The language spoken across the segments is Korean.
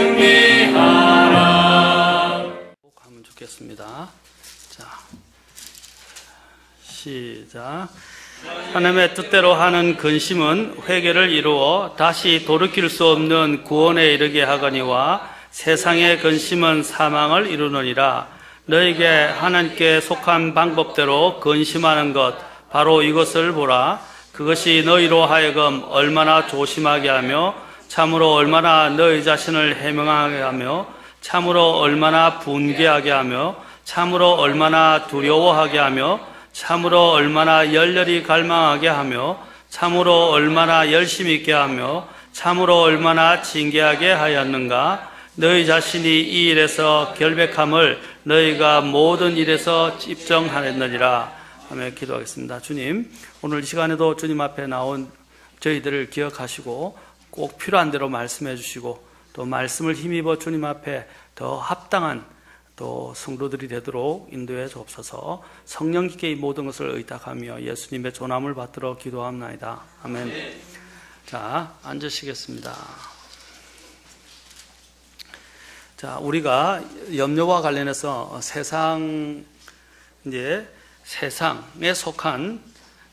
승리하라. 하면 좋겠습니다. 자, 시작. 하나님의 뜻대로 하는 근심은 회개를 이루어 다시 돌이킬 수 없는 구원에 이르게 하거니와 세상의 근심은 사망을 이루느니라. 너에게 하나님께 속한 방법대로 근심하는 것 바로 이것을 보라. 그것이 너희로 하여금 얼마나 조심하게 하며 참으로 얼마나 너희 자신을 해명하게 하며 참으로 얼마나 분개하게 하며 참으로 얼마나 두려워하게 하며 참으로 얼마나 열렬히 갈망하게 하며 참으로 얼마나 열심히 있게 하며 참으로 얼마나 징계하게 하였는가. 너희 자신이 이 일에서 결백함을 너희가 모든 일에서 집정하였느니라 하며 기도하겠습니다. 주님, 오늘 이 시간에도 주님 앞에 나온 저희들을 기억하시고 꼭 필요한 대로 말씀해 주시고 또 말씀을 힘입어 주님 앞에 더 합당한 또 성도들이 되도록 인도해 주옵소서. 성령님께 이 모든 것을 의탁하며 예수님의 존함을 받들어 기도합나이다. 아멘. 자, 앉으시겠습니다. 자, 우리가 염려와 관련해서 세상에 속한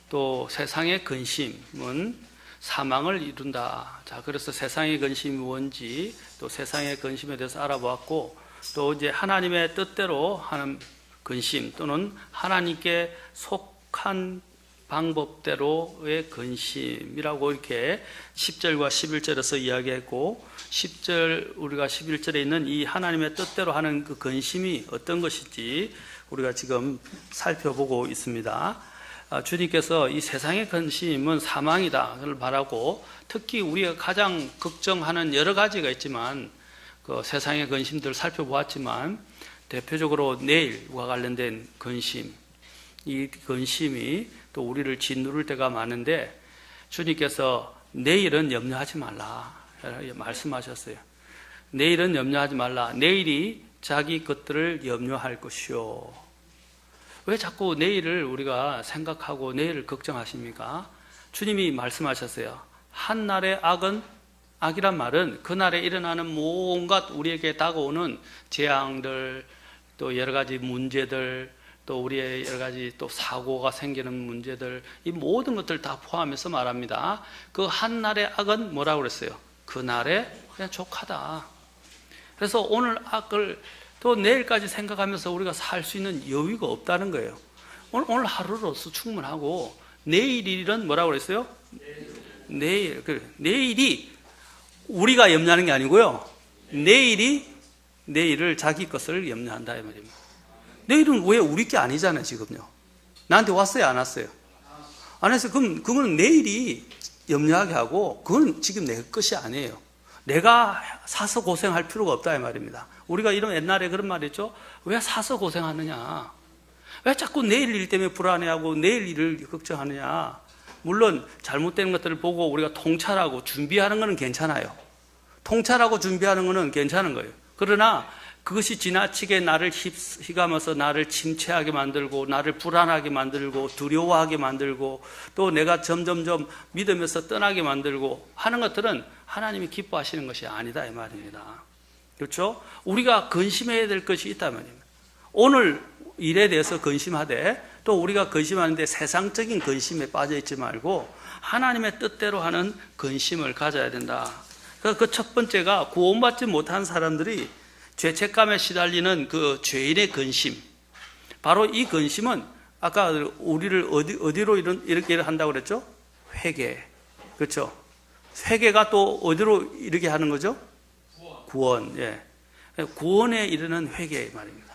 또 세상의 근심은 사망을 이룬다. 자, 그래서 세상의 근심이 뭔지 또 세상의 근심에 대해서 알아보았고 또 이제 하나님의 뜻대로 하는 근심 또는 하나님께 속한 방법대로의 근심이라고 이렇게 10절과 11절에서 이야기했고 10절 우리가 11절에 있는 이 하나님의 뜻대로 하는 그 근심이 어떤 것인지 우리가 지금 살펴보고 있습니다. 주님께서 이 세상의 근심은 사망이다를 말하고 특히 우리가 가장 걱정하는 여러 가지가 있지만 그 세상의 근심들을 살펴보았지만 대표적으로 내일과 관련된 근심, 이 근심이 또 우리를 짓누를 때가 많은데 주님께서 내일은 염려하지 말라 말씀하셨어요. 내일은 염려하지 말라. 내일이 자기 것들을 염려할 것이요. 왜 자꾸 내일을 우리가 생각하고 내일을 걱정하십니까? 주님이 말씀하셨어요. 한날의 악이란 말은 그날에 일어나는 온갖 우리에게 다가오는 재앙들, 또 여러 가지 문제들, 또 우리의 여러 가지 또 사고가 생기는 문제들, 이 모든 것들 다 포함해서 말합니다. 그 한날의 악은 뭐라고 그랬어요? 그날에 그냥 족하다. 그래서 오늘 악을 또 내일까지 생각하면서 우리가 살 수 있는 여유가 없다는 거예요. 오늘 하루로서 충분하고 내일 일은 뭐라고 그랬어요? 내일이 우리가 염려하는 게 아니고요. 내일을 자기 것을 염려한다 이 말입니다. 내일은 왜 우리 게 아니잖아요, 지금요. 나한테 왔어요, 안 왔어요? 안 했어요. 그럼 그건 내일이 염려하게 하고 그건 지금 내 것이 아니에요. 내가 사서 고생할 필요가 없다 이 말입니다. 우리가 이런 옛날에 그런 말 있죠. 왜 사서 고생하느냐? 왜 자꾸 내일 일 때문에 불안해하고 내일 일을 걱정하느냐? 물론 잘못된 것들을 보고 우리가 통찰하고 준비하는 것은 괜찮아요. 통찰하고 준비하는 것은 괜찮은 거예요. 그러나 그것이 지나치게 나를 휘감아서 나를 침체하게 만들고 나를 불안하게 만들고 두려워하게 만들고 또 내가 점점점 믿으면서 떠나게 만들고 하는 것들은 하나님이 기뻐하시는 것이 아니다 이 말입니다. 그렇죠? 우리가 근심해야 될 것이 있단 말입니다. 오늘 일에 대해서 근심하되 또 우리가 근심하는데 세상적인 근심에 빠져있지 말고 하나님의 뜻대로 하는 근심을 가져야 된다. 그 첫 번째가 구원받지 못한 사람들이 죄책감에 시달리는 그 죄인의 근심. 바로 이 근심은 아까 우리를 어디로 이렇게 한다고 그랬죠? 회개. 그렇죠? 회개가 또 어디로 이르게 하는 거죠? 구원. 예. 구원에 이르는 회개 말입니다.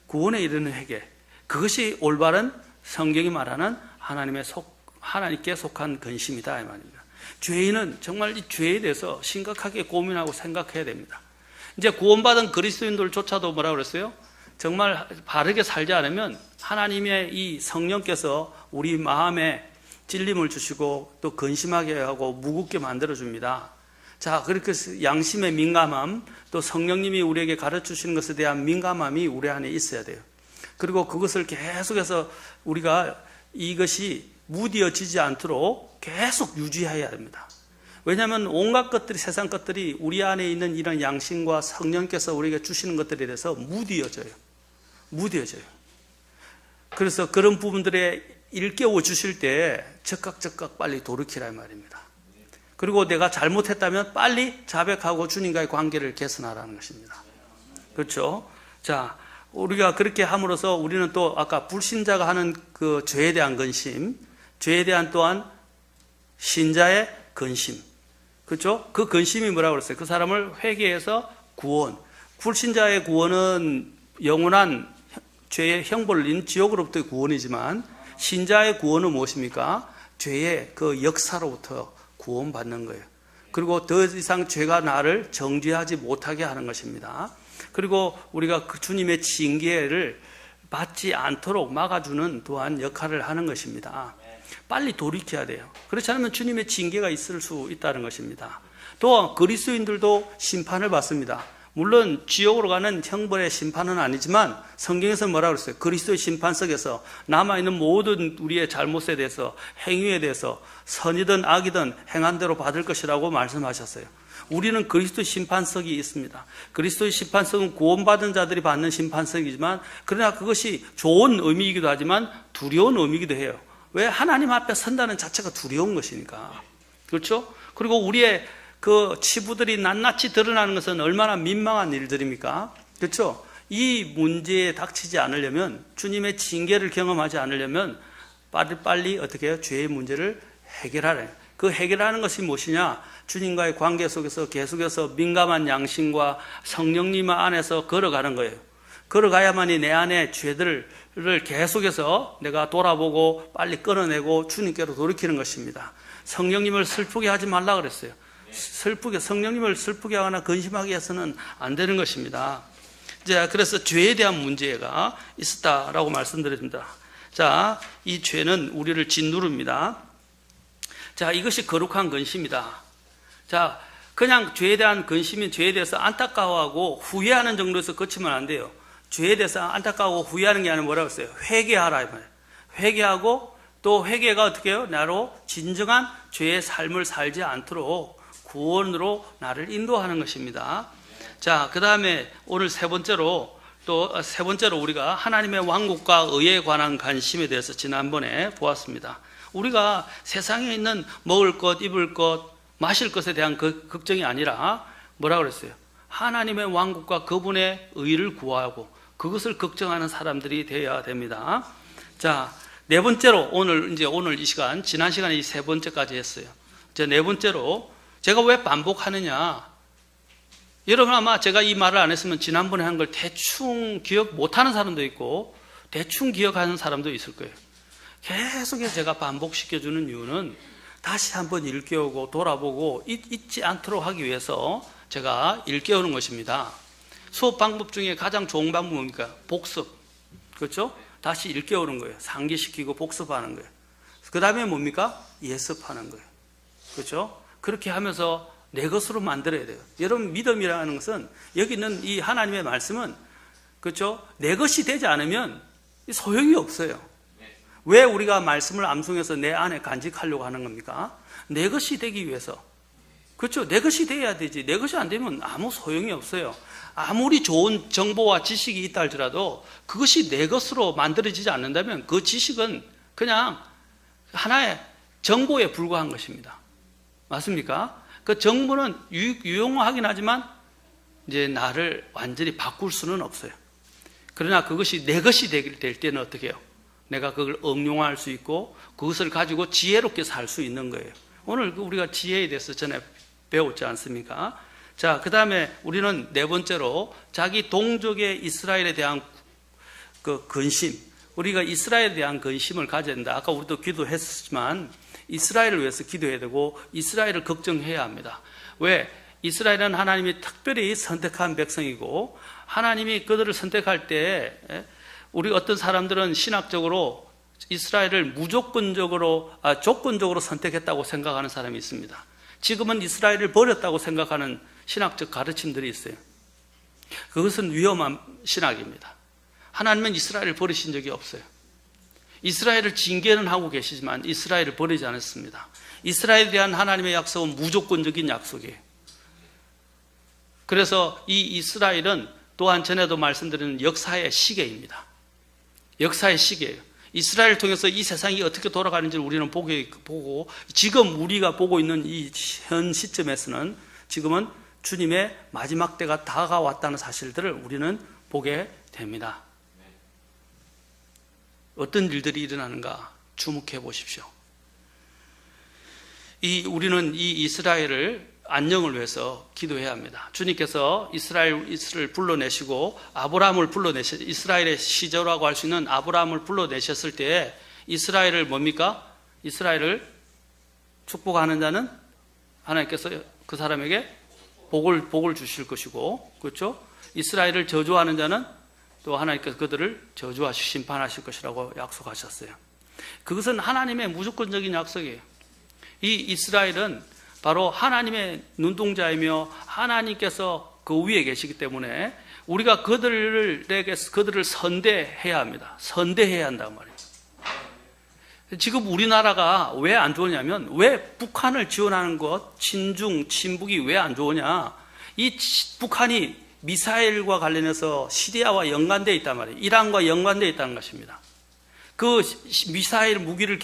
구원에 이르는 회개. 그것이 올바른 성경이 말하는 하나님께 속한 근심이다 이 말입니다. 죄인은 정말 이 죄에 대해서 심각하게 고민하고 생각해야 됩니다. 이제 구원받은 그리스도인들조차도 뭐라고 그랬어요? 정말 바르게 살지 않으면 하나님의 이 성령께서 우리 마음에 찔림을 주시고 또 근심하게 하고 무겁게 만들어줍니다. 자, 그렇게 양심의 민감함, 또 성령님이 우리에게 가르쳐주시는 것에 대한 민감함이 우리 안에 있어야 돼요. 그리고 그것을 계속해서 우리가 이것이 무디어지지 않도록 계속 유지해야 합니다. 왜냐하면 온갖 것들이, 세상 것들이 우리 안에 있는 이런 양심과 성령께서 우리에게 주시는 것들에 대해서 무뎌져요. 그래서 그런 부분들에 일깨워 주실 때 적각 빨리 돌이키라 이 말입니다. 그리고 내가 잘못했다면 빨리 자백하고 주님과의 관계를 개선하라는 것입니다. 그렇죠? 자, 우리가 그렇게 함으로써 우리는 또 아까 불신자가 하는 그 죄에 대한 근심, 죄에 대한 또한 신자의 근심, 그렇죠? 그 근심이 뭐라고 그랬어요? 그 사람을 회개해서 구원. 불신자의 구원은 영원한 죄의 형벌을 입는 지옥으로부터의 구원이지만, 신자의 구원은 무엇입니까? 죄의 그 역사로부터 구원받는 거예요. 그리고 더 이상 죄가 나를 정죄하지 못하게 하는 것입니다. 그리고 우리가 그 주님의 징계를 받지 않도록 막아주는 또한 역할을 하는 것입니다. 빨리 돌이켜야 돼요. 그렇지 않으면 주님의 징계가 있을 수 있다는 것입니다. 또 그리스도인들도 심판을 받습니다. 물론 지옥으로 가는 형벌의 심판은 아니지만 성경에서 뭐라고 그랬어요? 그리스도의 심판석에서 남아있는 모든 우리의 잘못에 대해서, 행위에 대해서 선이든 악이든 행한 대로 받을 것이라고 말씀하셨어요. 우리는 그리스도의 심판석이 있습니다. 그리스도의 심판석은 구원받은 자들이 받는 심판석이지만, 그러나 그것이 좋은 의미이기도 하지만 두려운 의미이기도 해요. 왜? 하나님 앞에 선다는 자체가 두려운 것이니까. 그렇죠? 그리고 우리의 그 치부들이 낱낱이 드러나는 것은 얼마나 민망한 일들입니까? 그렇죠? 이 문제에 닥치지 않으려면, 주님의 징계를 경험하지 않으려면 빨리 어떻게 해요? 죄의 문제를 해결하라. 그 해결하는 것이 무엇이냐? 주님과의 관계 속에서 계속해서 민감한 양심과 성령님 안에서 걸어가는 거예요. 걸어가야만이 내 안에 죄들을 계속해서 내가 돌아보고 빨리 끊어내고 주님께로 돌이키는 것입니다. 성령님을 슬프게 하지 말라 그랬어요. 성령님을 슬프게 하거나 근심하게 해서는 안 되는 것입니다. 자, 그래서 죄에 대한 문제가 있었다라고 말씀드립니다. 자, 이 죄는 우리를 짓누릅니다. 자, 이것이 거룩한 근심이다. 자, 그냥 죄에 대한 근심인 죄에 대해서 안타까워하고 후회하는 정도에서 그치면 안 돼요. 죄에 대해서 안타까워하고 후회하는 게 아니라 뭐라고 했어요? 회개하라 이 말이에요. 회개하고 또 회개가 어떻게 해요? 나로 진정한 죄의 삶을 살지 않도록 구원으로 나를 인도하는 것입니다. 자, 그 다음에 오늘 세 번째로 우리가 하나님의 왕국과 의에 관한 관심에 대해서 지난번에 보았습니다. 우리가 세상에 있는 먹을 것, 입을 것, 마실 것에 대한 그 걱정이 아니라 뭐라고 그랬어요? 하나님의 왕국과 그분의 의를 구하고 그것을 걱정하는 사람들이 되어야 됩니다. 자, 네 번째로 오늘 이 시간, 지난 시간에 이 세 번째까지 했어요. 이제 네 번째로 제가 왜 반복하느냐? 여러분 아마 제가 이 말을 안 했으면 지난번에 한 걸 대충 기억 못하는 사람도 있고 대충 기억하는 사람도 있을 거예요. 계속해서 제가 반복시켜주는 이유는 다시 한번 일깨우고 돌아보고 잊지 않도록 하기 위해서 제가 일깨우는 것입니다. 수업 방법 중에 가장 좋은 방법은 뭡니까? 복습. 그렇죠? 다시 일깨우는 거예요. 상기시키고 복습하는 거예요. 그 다음에 뭡니까? 예습하는 거예요. 그렇죠? 그렇게 하면서 내 것으로 만들어야 돼요. 여러분 믿음이라는 것은 여기 있는 이 하나님의 말씀은 그렇죠? 내 것이 되지 않으면 소용이 없어요. 왜 우리가 말씀을 암송해서 내 안에 간직하려고 하는 겁니까? 내 것이 되기 위해서. 그렇죠? 내 것이 돼야 되지. 내 것이 안 되면 아무 소용이 없어요. 아무리 좋은 정보와 지식이 있다 할지라도 그것이 내 것으로 만들어지지 않는다면 그 지식은 그냥 하나의 정보에 불과한 것입니다. 맞습니까? 그 정보는 유용하긴 하지만 이제 나를 완전히 바꿀 수는 없어요. 그러나 그것이 내 것이 될 때는 어떻게 해요? 내가 그걸 응용할 수 있고 그것을 가지고 지혜롭게 살 수 있는 거예요. 오늘 우리가 지혜에 대해서 전에 배웠지 않습니까? 자, 그 다음에 우리는 네 번째로 자기 동족의 이스라엘에 대한 그 근심, 우리가 이스라엘에 대한 근심을 가져야 된다. 아까 우리도 기도했지만 이스라엘을 위해서 기도해야 되고 이스라엘을 걱정해야 합니다. 왜? 이스라엘은 하나님이 특별히 선택한 백성이고 하나님이 그들을 선택할 때 우리 어떤 사람들은 신학적으로 이스라엘을 조건적으로 선택했다고 생각하는 사람이 있습니다. 지금은 이스라엘을 버렸다고 생각하는 신학적 가르침들이 있어요. 그것은 위험한 신학입니다. 하나님은 이스라엘을 버리신 적이 없어요. 이스라엘을 징계는 하고 계시지만 이스라엘을 버리지 않았습니다. 이스라엘에 대한 하나님의 약속은 무조건적인 약속이에요. 그래서 이 이스라엘은 또한 전에도 말씀드린 역사의 시계입니다. 역사의 시계예요. 이스라엘을 통해서 이 세상이 어떻게 돌아가는지를 우리는 보고 지금 우리가 보고 있는 이 현 시점에서는 지금은 주님의 마지막 때가 다가왔다는 사실들을 우리는 보게 됩니다. 어떤 일들이 일어나는가 주목해 보십시오. 우리는 이 이스라엘을 안녕을 위해서 기도해야 합니다. 주님께서 이스라엘을 불러내시고 아브라함을 이스라엘의 시조라고 할 수 있는 아브라함을 불러내셨을 때 이스라엘을 뭡니까? 이스라엘을 축복하는 자는 하나님께서 그 사람에게 복을 주실 것이고, 그렇죠? 이스라엘을 저주하는 자는 또 하나님께서 그들을 저주하시고 심판하실 것이라고 약속하셨어요. 그것은 하나님의 무조건적인 약속이에요. 이 이스라엘은 바로 하나님의 눈동자이며 하나님께서 그 위에 계시기 때문에 우리가 그들을 선대해야 합니다. 선대해야 한단 말이에요. 지금 우리나라가 왜 안 좋으냐면, 왜 북한을 지원하는 것, 친중, 친북이 왜 안 좋으냐? 이 북한이 미사일과 관련해서 시리아와 연관되어 있단 말이에요. 이란과 연관되어 있다는 것입니다. 그 미사일 무기를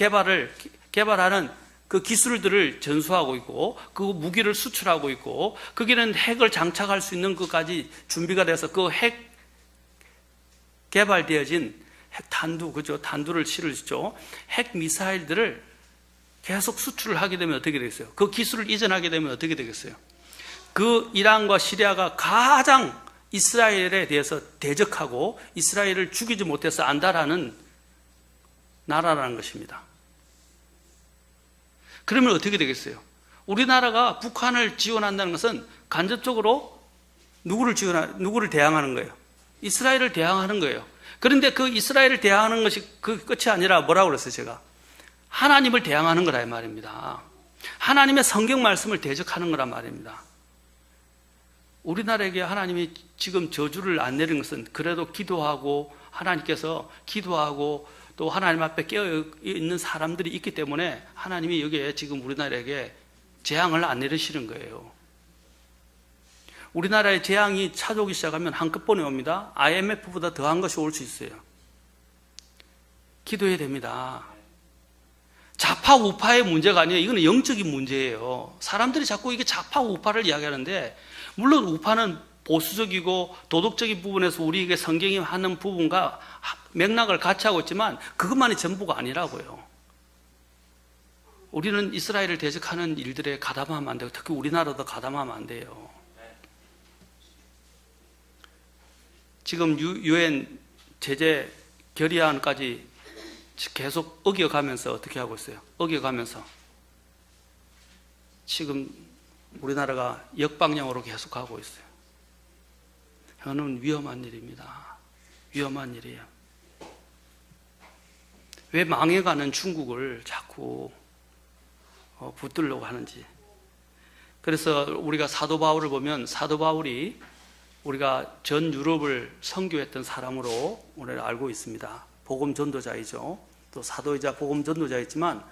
개발하는 그 기술들을 전수하고 있고, 그 무기를 수출하고 있고, 거기는 핵을 장착할 수 있는 것까지 준비가 돼서 그 핵 개발되어진 핵 탄두, 그죠? 탄두를 실으시죠. 핵 미사일들을 계속 수출을 하게 되면 어떻게 되겠어요? 그 기술을 이전하게 되면 어떻게 되겠어요? 그 이란과 시리아가 가장 이스라엘에 대해서 대적하고 이스라엘을 죽이지 못해서 안달하는 나라라는 것입니다. 그러면 어떻게 되겠어요? 우리나라가 북한을 지원한다는 것은 간접적으로 누구를 대항하는 거예요? 이스라엘을 대항하는 거예요. 그런데 그 이스라엘을 대항하는 것이 그 끝이 아니라 뭐라고 그랬어요, 제가? 하나님을 대항하는 거라 이 말입니다. 하나님의 성경 말씀을 대적하는 거란 말입니다. 우리나라에게 하나님이 지금 저주를 안 내린 것은 그래도 기도하고 하나님께서 기도하고 또 하나님 앞에 깨어있는 사람들이 있기 때문에 하나님이 여기에 지금 우리나라에게 재앙을 안 내리시는 거예요. 우리나라에 재앙이 찾아오기 시작하면 한꺼번에 옵니다. IMF보다 더한 것이 올 수 있어요. 기도해야 됩니다. 좌파 우파의 문제가 아니에요. 이거는 영적인 문제예요. 사람들이 자꾸 이게 좌파 우파를 이야기하는데, 물론 우파는 보수적이고 도덕적인 부분에서 우리에게 성경이 하는 부분과 맥락을 같이 하고 있지만 그것만이 전부가 아니라고요. 우리는 이스라엘을 대적하는 일들에 가담하면 안 되고, 특히 우리나라도 가담하면 안 돼요. 지금 유엔 제재 결의안까지 계속 어겨가면서 어떻게 하고 있어요? 어겨가면서 지금 우리나라가 역방향으로 계속 가고 있어요. 이거는 위험한 일입니다. 위험한 일이에요. 왜 망해가는 중국을 자꾸 붙들려고 하는지. 그래서 우리가 사도 바울을 보면, 사도 바울이 우리가 전 유럽을 선교했던 사람으로 우리가 알고 있습니다. 복음 전도자이죠. 또 사도이자 복음 전도자였지만,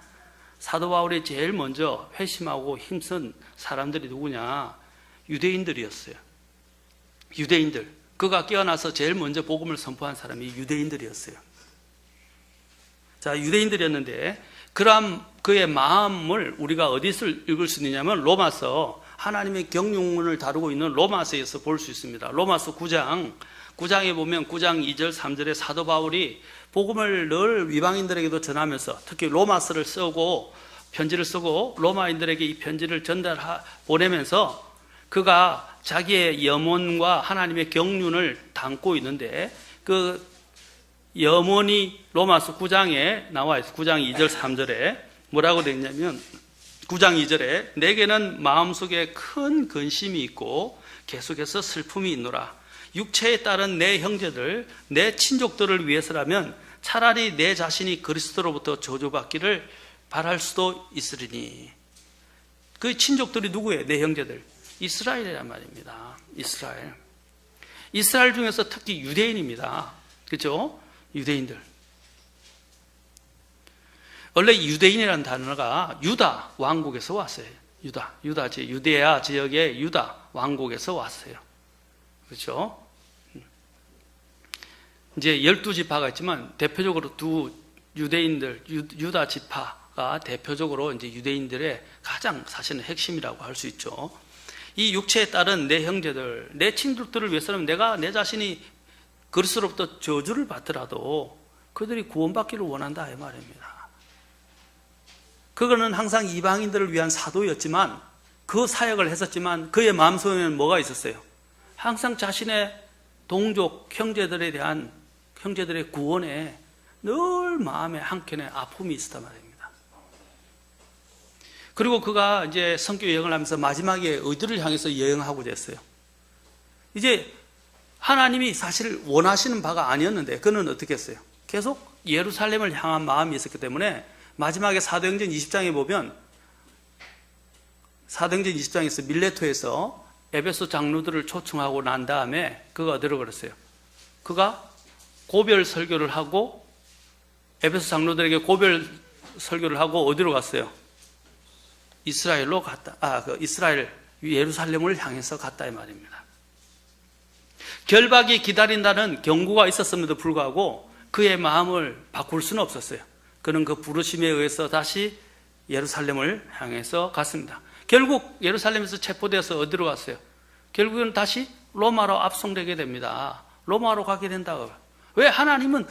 사도 바울이 제일 먼저 회심하고 힘쓴 사람들이 누구냐? 유대인들이었어요. 유대인들. 그가 깨어나서 제일 먼저 복음을 선포한 사람이 유대인들이었어요. 자, 유대인들이었는데, 그러한 그의 마음을 우리가 어디서 읽을 수 있느냐면, 로마서, 하나님의 경륜을 다루고 있는 로마서에서 볼 수 있습니다. 로마서 9장에 보면 9장 2절 3절에 사도 바울이 복음을 늘 이방인들에게도 전하면서, 특히 로마서를 쓰고 편지를 쓰고 로마인들에게 이 편지를 보내면서 그가 자기의 염원과 하나님의 경륜을 담고 있는데, 그 염원이 로마서 9장에 나와 있어요. 9장 2절 3절에 뭐라고 되어 있냐면, 9장 2절에 내게는 마음속에 큰 근심이 있고 계속해서 슬픔이 있노라. 육체에 따른 내 형제들, 내 친족들을 위해서라면 차라리 내 자신이 그리스도로부터 저주받기를 바랄 수도 있으리니. 그 친족들이 누구예요? 내 형제들. 이스라엘이란 말입니다. 이스라엘. 이스라엘 중에서 특히 유대인입니다. 그렇죠? 유대인들. 원래 유대인이라는 단어가 유다 왕국에서 왔어요. 유데아 지역의 유다 왕국에서 왔어요. 그렇죠? 이제 12지파가 있지만 대표적으로 두 유대인들, 유다 지파가 대표적으로 이제 유대인들의 가장 사실은 핵심이라고 할 수 있죠. 이 육체에 따른 내 형제들, 내 친구들을 위해서는 내가 내 자신이 그리스도로부터 저주를 받더라도 그들이 구원받기를 원한다 이 말입니다. 그거는 항상 이방인들을 위한 사도였지만 그 사역을 했었지만 그의 마음속에는 뭐가 있었어요? 항상 자신의 동족 형제들에 대한 형제들의 구원에 늘 마음에 한켠에 아픔이 있었단 말입니다. 그리고 그가 이제 선교 여행을 하면서 마지막에 어디를 향해서 여행하고자 했어요? 이제 하나님이 사실 원하시는 바가 아니었는데 그는 어떻게 했어요? 계속 예루살렘을 향한 마음이 있었기 때문에 마지막에 사도행전 20장에 보면 사도행전 20장에서 밀레토에서 에베소 장로들을 초청하고 난 다음에 그가 어디로 그랬어요? 그가 고별 설교를 하고 에베소 장로들에게 고별 설교를 하고 어디로 갔어요? 이스라엘로 갔다. 이스라엘 예루살렘을 향해서 갔다 이 말입니다. 결박이 기다린다는 경고가 있었음에도 불구하고 그의 마음을 바꿀 수는 없었어요. 그는 그 부르심에 의해서 다시 예루살렘을 향해서 갔습니다. 결국 예루살렘에서 체포되어서 어디로 갔어요? 결국은 다시 로마로 압송되게 됩니다. 로마로 가게 된다. 왜? 하나님은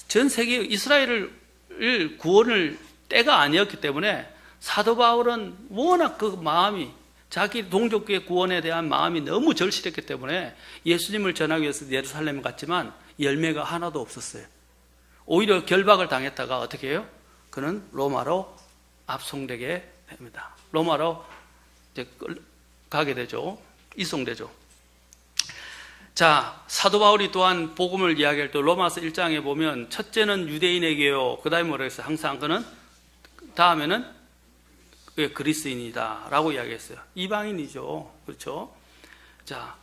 전 세계 이스라엘을 구원을 때가 아니었기 때문에 사도 바울은 워낙 그 마음이 자기 동족의 구원에 대한 마음이 너무 절실했기 때문에 예수님을 전하기 위해서 예루살렘에 갔지만 열매가 하나도 없었어요. 오히려 결박을 당했다가 어떻게 해요? 그는 로마로 압송되게 됩니다. 로마로 이제 가게 되죠. 이송되죠. 자, 사도 바울이 또한 복음을 이야기할 때 로마서 1장에 보면 첫째는 유대인에게요. 그 다음에 뭐라고 했어요? 항상 그는 다음에는 그리스인이다 라고 이야기했어요. 이방인이죠. 그렇죠? 자,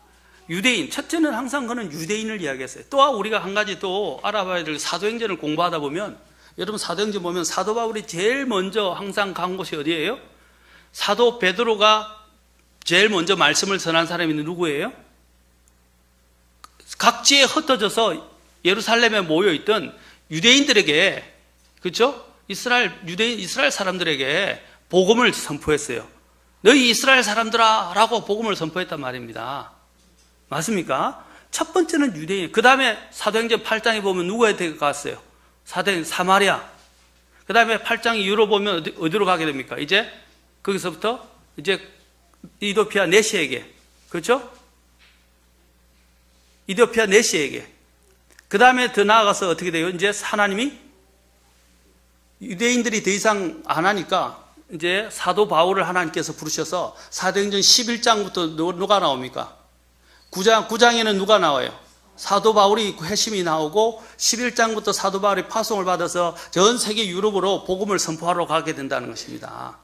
유대인. 첫째는 항상 그는 유대인을 이야기했어요. 또 우리가 한 가지 또 알아봐야 될 사도행전을 공부하다 보면 여러분 사도행전 보면 사도 바울이 제일 먼저 항상 간 곳이 어디예요? 사도 베드로가 제일 먼저 말씀을 전한 사람이 누구예요? 각지에 흩어져서 예루살렘에 모여있던 유대인들에게, 그렇죠? 이스라엘 사람들에게 복음을 선포했어요. 너희 이스라엘 사람들아 라고 복음을 선포했단 말입니다. 맞습니까? 첫 번째는 유대인. 그 다음에 사도행전 8장에 보면 누구한테 갔어요? 사마리아. 그 다음에 8장 이후로 보면 어디로 가게 됩니까? 이제 거기서부터 이제 이도피아 네시에게, 그렇죠? 이도피아 네시에게. 그 다음에 더 나아가서 어떻게 돼요? 이제 하나님이 유대인들이 더 이상 안 하니까 이제 사도 바울을 하나님께서 부르셔서 사도행전 11장부터 누가 나옵니까? 9장에는 누가 나와요? 사도 바울이 회심이 나오고 11장부터 사도 바울이 파송을 받아서 전 세계 유럽으로 복음을 선포하러 가게 된다는 것입니다.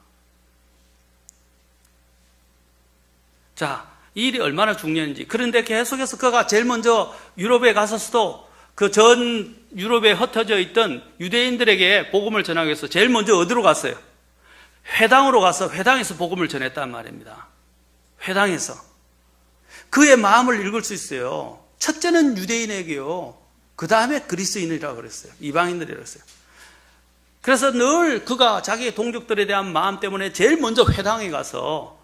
자, 이 일이 얼마나 중요한지. 그런데 계속해서 그가 제일 먼저 유럽에 가서서도 그 전 유럽에 흩어져 있던 유대인들에게 복음을 전하기 위해서 제일 먼저 어디로 갔어요? 회당으로 가서 회당에서 복음을 전했단 말입니다. 회당에서. 그의 마음을 읽을 수 있어요. 첫째는 유대인에게요. 그 다음에 그리스인이라고 그랬어요. 이방인들이라고 그랬어요. 그래서 늘 그가 자기의 동족들에 대한 마음 때문에 제일 먼저 회당에 가서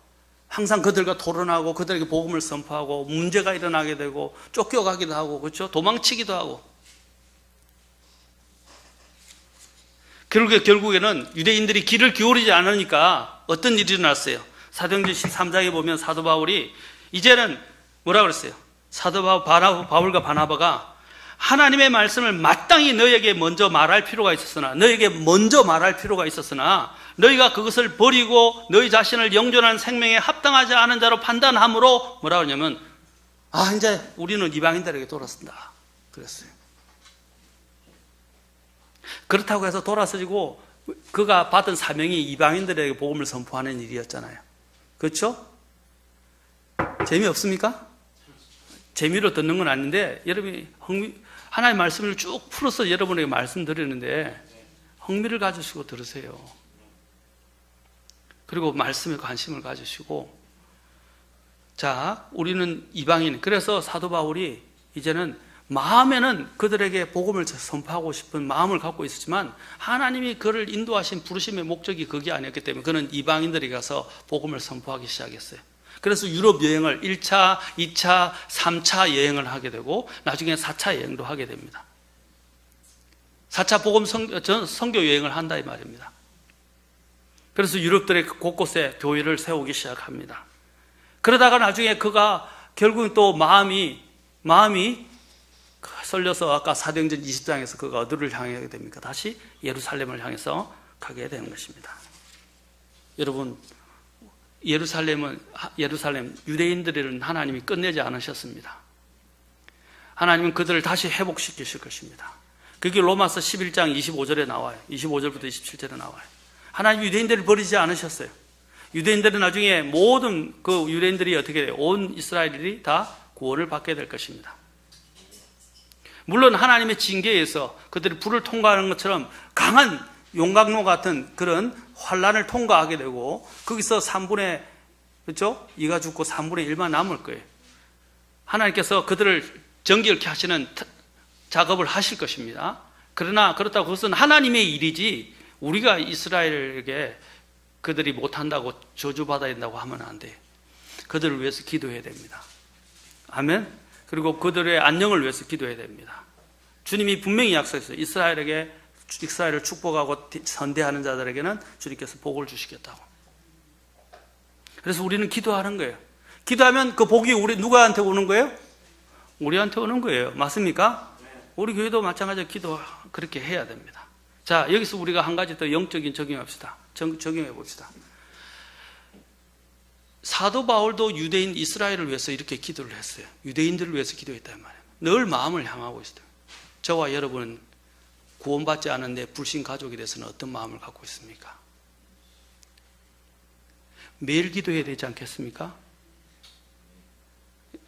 항상 그들과 토론하고 그들에게 복음을 선포하고 문제가 일어나게 되고 쫓겨가기도 하고, 그렇죠? 도망치기도 하고. 결국에는 유대인들이 귀를 기울이지 않으니까 어떤 일이 일어났어요? 사도행전 13장에 보면 사도 바울이 이제는 뭐라 그랬어요? 사도 바울과 바나바가 하나님의 말씀을 마땅히 너에게 먼저 말할 필요가 있었으나 너희가 그것을 버리고 너희 자신을 영존한 생명에 합당하지 않은 자로 판단함으로 뭐라 그러냐면 이제 우리는 이방인들에게 돌아선다 그랬어요. 그렇다고 해서 돌아서지고 그가 받은 사명이 이방인들에게 복음을 선포하는 일이었잖아요. 그렇죠? 재미없습니까? 재미로 듣는 건 아닌데 여러분이 하나님의 말씀을 쭉 풀어서 여러분에게 말씀드리는데 흥미를 가지시고 들으세요. 그리고 말씀에 관심을 가지시고, 자, 우리는 이방인. 그래서 사도 바울이 이제는 마음에는 그들에게 복음을 선포하고 싶은 마음을 갖고 있었지만 하나님이 그를 인도하신 부르심의 목적이 그게 아니었기 때문에 그는 이방인들이 가서 복음을 선포하기 시작했어요. 그래서 유럽 여행을 1차, 2차, 3차 여행을 하게 되고 나중에 4차 여행도 하게 됩니다. 4차 복음 선교 여행을 한다 이 말입니다. 그래서 유럽들의 곳곳에 교회를 세우기 시작합니다. 그러다가 나중에 그가 결국은 또 마음이 썰려서 아까 사도행전 20장에서 그가 어디를 향하게 됩니까? 다시 예루살렘을 향해서 가게 되는 것입니다. 여러분, 예루살렘 유대인들은 하나님이 끝내지 않으셨습니다. 하나님은 그들을 다시 회복시키실 것입니다. 그게 로마서 11장 25절에 나와요. 25절부터 27절에 나와요. 하나님 유대인들을 버리지 않으셨어요. 유대인들은 나중에 모든 그 유대인들이 어떻게 돼요? 온 이스라엘이 다 구원을 받게 될 것입니다. 물론 하나님의 징계에서 그들이 불을 통과하는 것처럼 강한 용광로 같은 그런 환란을 통과하게 되고 거기서 3분의 그렇죠? 2가 죽고 3분의 1만 남을 거예요. 하나님께서 그들을 정결케 하시는 작업을 하실 것입니다. 그러나 그렇다고 그것은 하나님의 일이지 우리가 이스라엘에게 그들이 못한다고 저주받아야 된다고 하면 안 돼요. 그들을 위해서 기도해야 됩니다. 아멘. 그리고 그들의 안녕을 위해서 기도해야 됩니다. 주님이 분명히 약속했어요. 이스라엘을 축복하고 선대하는 자들에게는 주님께서 복을 주시겠다고. 그래서 우리는 기도하는 거예요. 기도하면 그 복이 누구한테 오는 거예요? 우리한테 오는 거예요. 맞습니까? 우리 교회도 마찬가지로 기도 그렇게 해야 됩니다. 자, 여기서 우리가 한 가지 더 영적인 적용해 봅시다. 사도 바울도 유대인 이스라엘을 위해서 이렇게 기도를 했어요. 유대인들을 위해서 기도했단 말이에요. 늘 마음을 향하고 있어요. 저와 여러분은 구원받지 않은 내 불신 가족에 대해서는 어떤 마음을 갖고 있습니까? 매일 기도해야 되지 않겠습니까?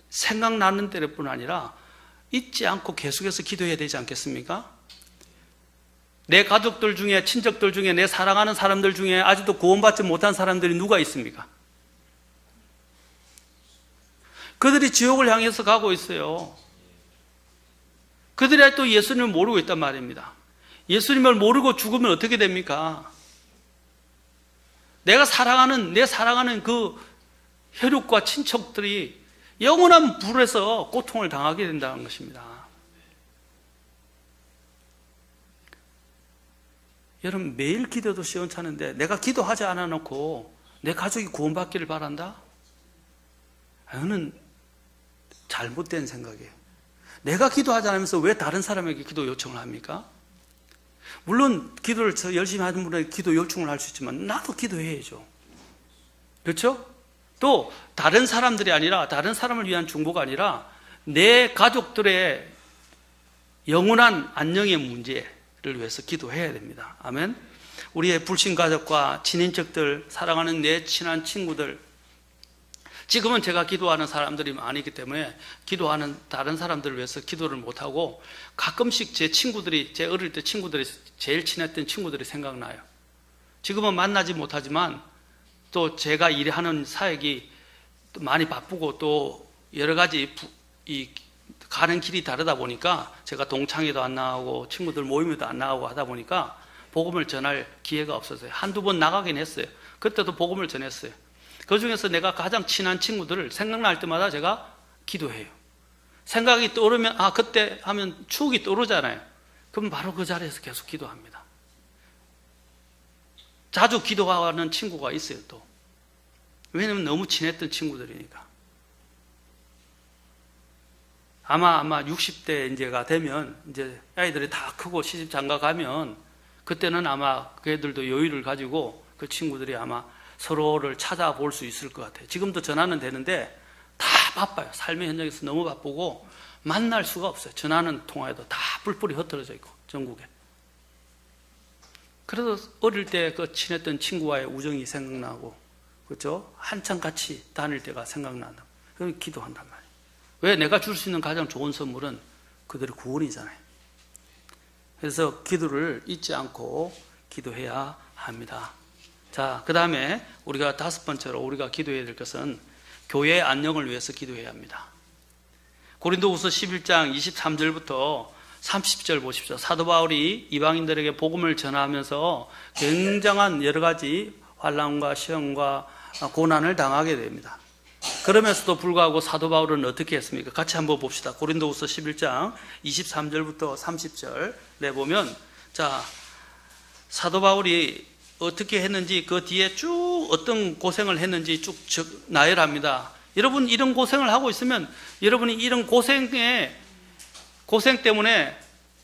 생각나는 때뿐 아니라 잊지 않고 계속해서 기도해야 되지 않겠습니까? 내 가족들 중에, 친척들 중에, 내 사랑하는 사람들 중에 아직도 구원받지 못한 사람들이 누가 있습니까? 그들이 지옥을 향해서 가고 있어요. 그들이 또 예수님을 모르고 있단 말입니다. 예수님을 모르고 죽으면 어떻게 됩니까? 내 사랑하는 그 혈육과 친척들이 영원한 불에서 고통을 당하게 된다는 것입니다. 여러분, 매일 기도도 시원찮은데 내가 기도하지 않아 놓고 내 가족이 구원받기를 바란다? 이거는 잘못된 생각이에요. 내가 기도하지 않으면서 왜 다른 사람에게 기도 요청을 합니까? 물론 기도를 열심히 하는 분에게 기도 요청을 할 수 있지만 나도 기도해야죠. 그렇죠? 또 다른 사람들이 아니라 다른 사람을 위한 중보가 아니라 내 가족들의 영원한 안녕의 문제를 위해서 기도해야 됩니다. 아멘. 우리의 불신 가족과 친인척들, 사랑하는 내 친한 친구들, 지금은 제가 기도하는 사람들이 아니기 때문에 기도하는 다른 사람들을 위해서 기도를 못하고 가끔씩 제 어릴 때 친구들이 제일 친했던 친구들이 생각나요. 지금은 만나지 못하지만 또 제가 일하는 사역이 많이 바쁘고 또 여러 가지 가는 길이 다르다 보니까 제가 동창회도 안 나가고 친구들 모임에도 안 나가고 하다 보니까 복음을 전할 기회가 없었어요. 한두 번 나가긴 했어요. 그때도 복음을 전했어요. 그 중에서 내가 가장 친한 친구들을 생각날 때마다 제가 기도해요. 생각이 떠오르면 그때 하면 추억이 떠오르잖아요. 그럼 바로 그 자리에서 계속 기도합니다. 자주 기도하는 친구가 있어요. 또 왜냐면 너무 친했던 친구들이니까. 아마 60대 이제가 되면 이제 아이들이 다 크고 시집 장가 가면 그때는 아마 그 애들도 여유를 가지고 그 친구들이 아마 서로를 찾아볼 수 있을 것 같아요. 지금도 전화는 되는데 다 바빠요. 삶의 현장에서 너무 바쁘고 만날 수가 없어요. 전화는 통화해도 다 뿔뿔이 흩어져 있고 전국에. 그래서 어릴 때 그 친했던 친구와의 우정이 생각나고, 그렇죠? 한참 같이 다닐 때가 생각난다. 그럼 기도한단 말이에요. 왜? 내가 줄 수 있는 가장 좋은 선물은 그들의 구원이잖아요. 그래서 기도를 잊지 않고 기도해야 합니다. 자, 그 다음에 우리가 다섯 번째로 우리가 기도해야 될 것은 교회의 안녕을 위해서 기도해야 합니다. 고린도후서 11장 23절부터 30절 보십시오. 사도 바울이 이방인들에게 복음을 전하면서 굉장한 여러 가지 환난과 시험과 고난을 당하게 됩니다. 그러면서도 불구하고 사도 바울은 어떻게 했습니까? 같이 한번 봅시다. 고린도후서 11장 23절부터 30절 내보면, 자, 사도 바울이 어떻게 했는지 그 뒤에 쭉 어떤 고생을 했는지 쭉 나열합니다. 여러분 이런 고생을 하고 있으면 여러분이 이런 고생 때문에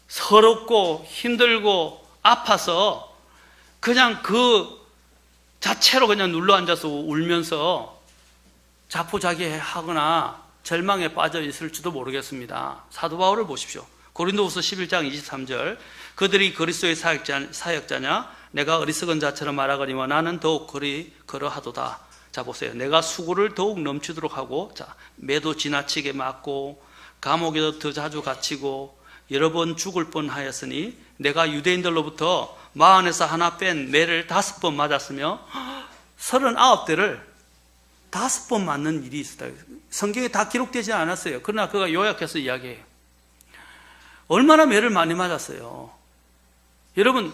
서럽고 힘들고 아파서 그냥 그 자체로 그냥 눌러앉아서 울면서 자포자기하거나 절망에 빠져 있을지도 모르겠습니다. 사도 바울을 보십시오. 고린도후서 11장 23절, 그들이 그리스도의 사역자냐? 내가 어리석은 자처럼 말하거니와 나는 더욱 그러하도다. 자, 보세요. 내가 수고를 더욱 넘치도록 하고, 자, 매도 지나치게 맞고 감옥에도 더 자주 갇히고 여러 번 죽을 뻔하였으니 내가 유대인들로부터 마흔에서 하나 뺀 매를 5번 맞았으며 39대를 5번 맞는 일이 있었다. 성경에 다 기록되지 않았어요. 그러나 그가 요약해서 이야기해요. 얼마나 매를 많이 맞았어요. 여러분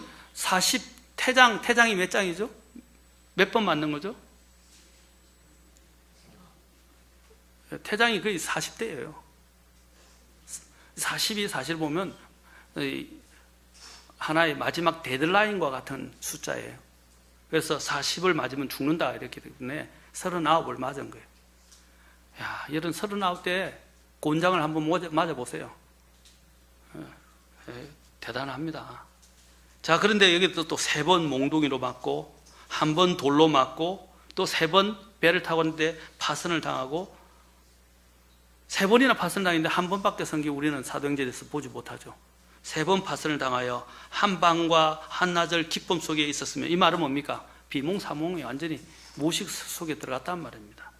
태장이 몇 장이죠? 몇 번 맞는 거죠? 태장이 거의 40대예요. 40이 사실 보면 하나의 마지막 데드라인과 같은 숫자예요. 그래서 40을 맞으면 죽는다 이렇게 때문에 39을 맞은 거예요. 야, 이런 39대 곤장을 한번 맞아보세요. 대단합니다. 자, 그런데 여기 또 3번 몽둥이로 맞고, 한 번 돌로 맞고, 또 3번 배를 타고 있는데 파선을 당하고, 3번이나 파선을 당했는데 한 번밖에 성경 우리는 사도행전에서 보지 못하죠. 3번 파선을 당하여 한 밤과 한낮을 기쁨 속에 있었으며, 이 말은 뭡니까? 비몽사몽이 완전히 무식 속에 들어갔단 말입니다.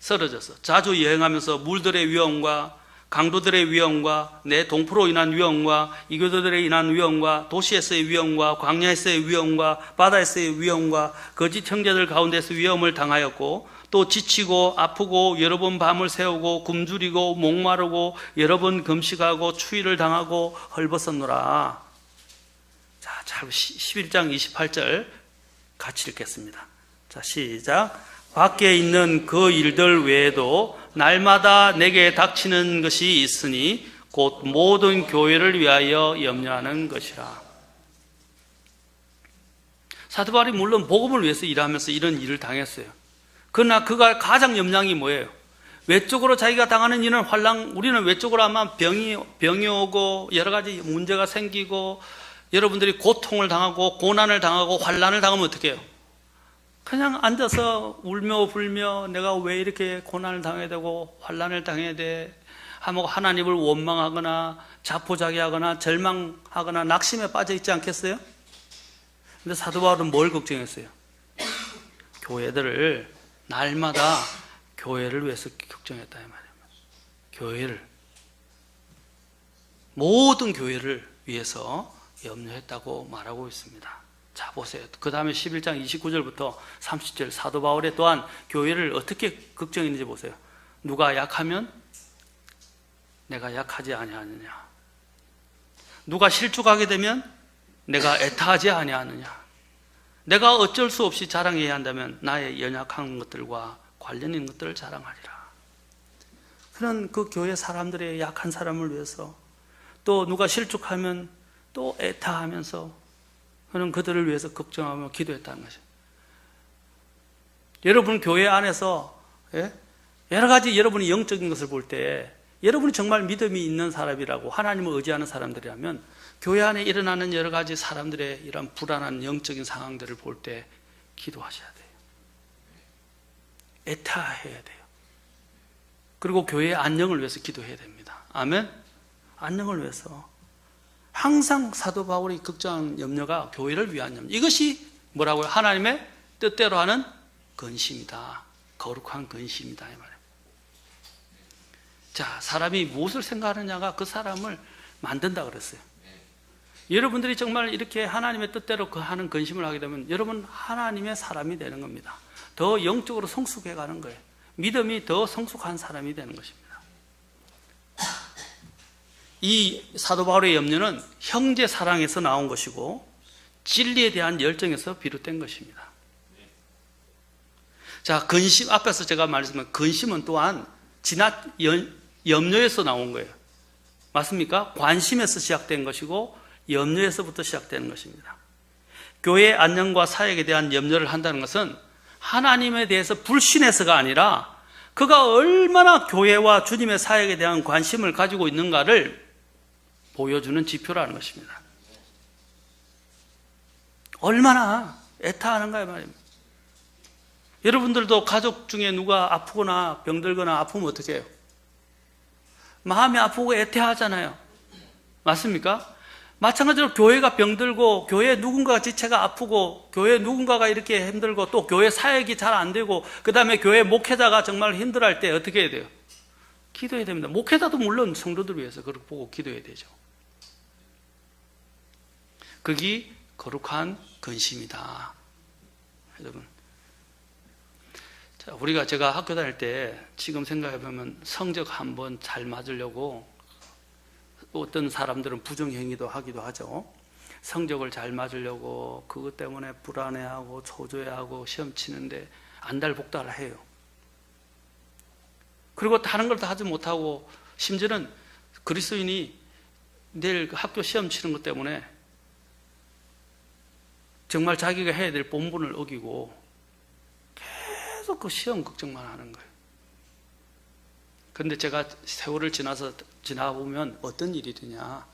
쓰러져서 자주 여행하면서 물들의 위험과 강도들의 위험과 내 동포로 인한 위험과 이교도들에 인한 위험과 도시에서의 위험과 광야에서의 위험과 바다에서의 위험과 거짓 형제들 가운데서 위험을 당하였고, 또 지치고 아프고 여러 번 밤을 새우고 굶주리고 목마르고 여러 번 금식하고 추위를 당하고 헐벗었노라. 자, 11장 28절 같이 읽겠습니다. 자, 시작. 밖에 있는 그 일들 외에도 날마다 내게 닥치는 것이 있으니 곧 모든 교회를 위하여 염려하는 것이라. 사도 바울이 물론 복음을 위해서 일하면서 이런 일을 당했어요. 그러나 그가 가장 염려한 게 뭐예요? 외적으로 자기가 당하는 이런 환난, 우리는 외적으로 아마 병이 오고 여러 가지 문제가 생기고 여러분들이 고통을 당하고 고난을 당하고 환난을 당하면 어떻게 해요? 그냥 앉아서 울며 불며 내가 왜 이렇게 고난을 당해야 되고 환난을 당해야 돼? 하나님을 원망하거나 자포자기하거나 절망하거나 낙심에 빠져 있지 않겠어요? 근데 사도 바울은 뭘 걱정했어요? 교회들을 날마다 교회를 위해서 걱정했다 이 말이에요. 모든 교회를 위해서 염려했다고 말하고 있습니다. 자, 보세요. 그 다음에 11장 29절부터 30절 사도 바울의 또한 교회를 어떻게 걱정했는지 보세요. 누가 약하면 내가 약하지 아니하느냐. 누가 실족하게 되면 내가 애타하지 아니하느냐. 내가 어쩔 수 없이 자랑해야 한다면 나의 연약한 것들과 관련 있는 것들을 자랑하리라. 그런 그 교회 사람들의 약한 사람을 위해서, 또 누가 실족하면 또 애타하면서 그는 그들을 위해서 걱정하며 기도했다는 것이죠. 여러분 교회 안에서 여러 가지 여러분이 영적인 것을 볼 때 여러분이 정말 믿음이 있는 사람이라고 하나님을 의지하는 사람들이라면 교회 안에 일어나는 여러 가지 사람들의 이런 불안한 영적인 상황들을 볼 때 기도하셔야 돼요. 애타해야 돼요. 그리고 교회의 안녕을 위해서 기도해야 됩니다. 아멘? 안녕을 위해서. 항상 사도 바울이 걱정한 염려가 교회를 위한 염려. 이것이 뭐라고요? 하나님의 뜻대로 하는 근심이다. 거룩한 근심이다. 이 말이에요. 자, 사람이 무엇을 생각하느냐가 그 사람을 만든다 그랬어요. 여러분들이 정말 이렇게 하나님의 뜻대로 하는 근심을 하게 되면 여러분 하나님의 사람이 되는 겁니다. 더 영적으로 성숙해 가는 거예요. 믿음이 더 성숙한 사람이 되는 것입니다. 이 사도 바울의 염려는 형제 사랑에서 나온 것이고 진리에 대한 열정에서 비롯된 것입니다. 자, 근심, 앞에서 제가 말했지만 근심은 또한 염려에서 나온 거예요. 맞습니까? 관심에서 시작된 것이고 염려에서부터 시작되는 것입니다. 교회의 안녕과 사역에 대한 염려를 한다는 것은 하나님에 대해서 불신해서가 아니라 그가 얼마나 교회와 주님의 사역에 대한 관심을 가지고 있는가를 보여주는 지표라는 것입니다. 얼마나 애타하는가 말입니다. 여러분들도 가족 중에 누가 아프거나 병들거나 아프면 어떻게 해요? 마음이 아프고 애태하잖아요. 맞습니까? 마찬가지로 교회가 병들고 교회 누군가가 지체가 아프고 교회 누군가가 이렇게 힘들고 또 교회 사역이 잘 안 되고 그 다음에 교회 목회자가 정말 힘들어할 때 어떻게 해야 돼요? 기도해야 됩니다. 목회자도 물론 성도들 위해서 그렇게 보고 기도해야 되죠. 그게 거룩한 근심이다. 여러분, 자, 제가 학교 다닐 때 지금 생각해보면 성적 한번 잘 맞으려고 어떤 사람들은 부정행위도 하기도 하죠. 성적을 잘 맞으려고 그것 때문에 불안해하고 초조해하고 시험 치는데 안달복달을 해요. 그리고 다른 걸 다 하지 못하고 심지어는 그리스도인이 내일 학교 시험 치는 것 때문에 정말 자기가 해야 될 본분을 어기고 계속 그 시험 걱정만 하는 거예요. 그런데 제가 세월을 지나보면 어떤 일이 되냐.